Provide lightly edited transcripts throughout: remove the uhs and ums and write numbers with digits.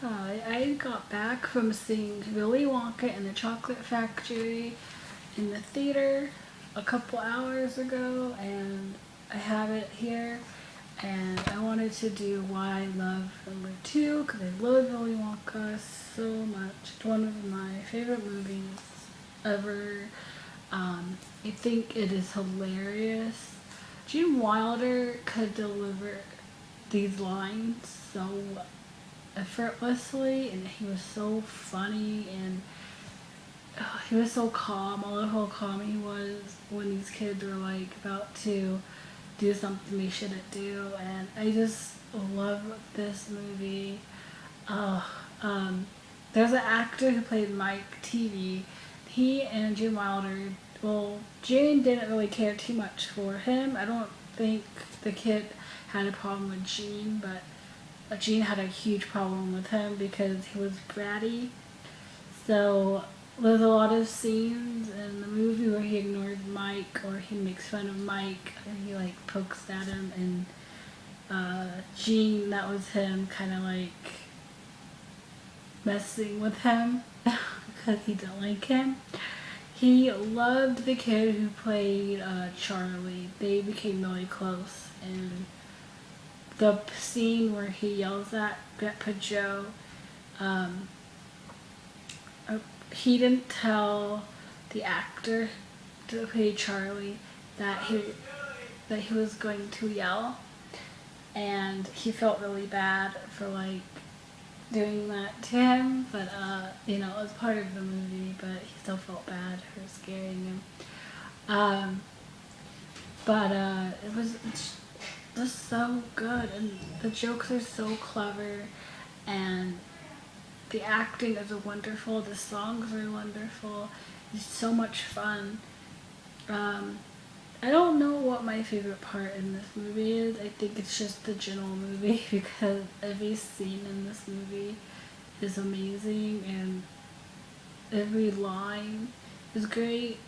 I got back from seeing Willy Wonka and the Chocolate Factory in the theater a couple hours ago, and I have it here. And I wanted to do Why I Love number 2 because I love Willy Wonka so much. It's one of my favorite movies ever. I think it is hilarious. Gene Wilder could deliver these lines so effortlessly, and he was so funny, and he was so calm. I love how calm he was when these kids were like about to do something they shouldn't do, and I just love this movie. There's an actor who played Mike TV. He and Gene Wilder, well, Gene didn't really care too much for him. I don't think the kid had a problem with Gene, but Gene had a huge problem with him because he was bratty. So there's a lot of scenes in the movie where he ignores Mike, or he makes fun of Mike, and he like pokes at him, and Gene, that was him kind of like messing with him because he didn't like him. He loved the kid who played Charlie. They became really close, and the scene where he yells at Joe, he didn't tell the actor to play Charlie that he was going to yell, and he felt really bad for like doing that to him, but it was part of the movie, but he still felt bad for scaring him. It was just so good, and the jokes are so clever, and the acting is wonderful, the songs are wonderful, it's so much fun. I don't know what my favorite part in this movie is. I think it's just the general movie because every scene in this movie is amazing, and every line is great.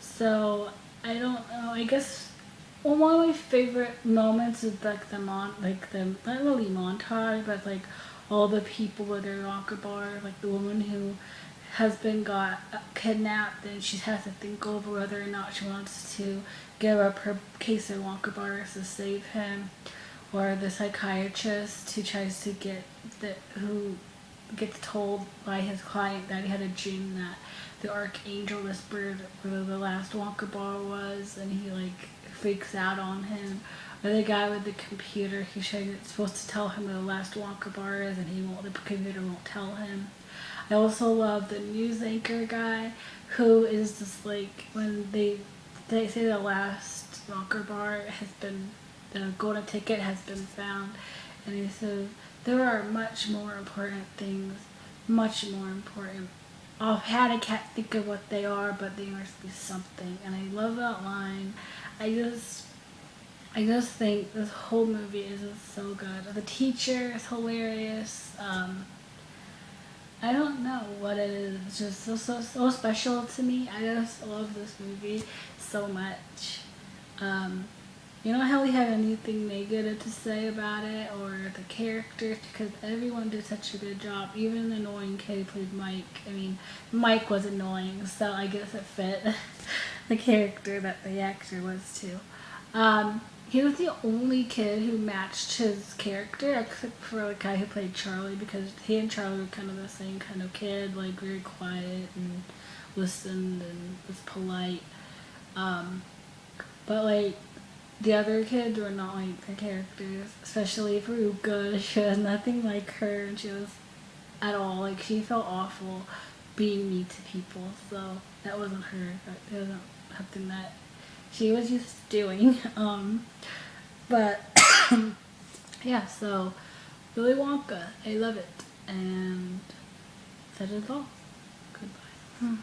So I don't know, I guess one of my favorite moments is like the not really montage, but like all the people at their locker bar, like the woman who husband got kidnapped, and she has to think over whether or not she wants to give up her case of Wonka bars to save him, or the psychiatrist who tries to who gets told by his client that he had a dream that the archangel whispered where the last Wonka bar was, and he like freaks out on him. Or the guy with the computer, he's supposed to tell him where the last Wonka bar is, and the computer won't tell him. I also love the news anchor guy, who is just like, when they say the last Wonka bar has been, the golden ticket has been found, and he says, there are much more important things, much more important. Offhand, I can't think of what they are, but they must be something. And I love that line. I just think this whole movie is just so good. The teacher is hilarious. I don't know what it is. It's just so special to me. I just love this movie so much. You know how we have anything negative to say about it or the characters, because everyone did such a good job. Even the annoying kid who played Mike. I mean, Mike was annoying, so I guess it fit the character that the actor was too. He was the only kid who matched his character, except for the guy who played Charlie, because he and Charlie were kind of the same kind of kid, like very quiet and listened and was polite. But like the other kids were not like the characters, especially Veruca. She was nothing like her, and she was at all like, she felt awful being mean to people. So that wasn't her. That wasn't something that she was used to doing. But yeah, so Willy Wonka, I love it, and that is all. Goodbye.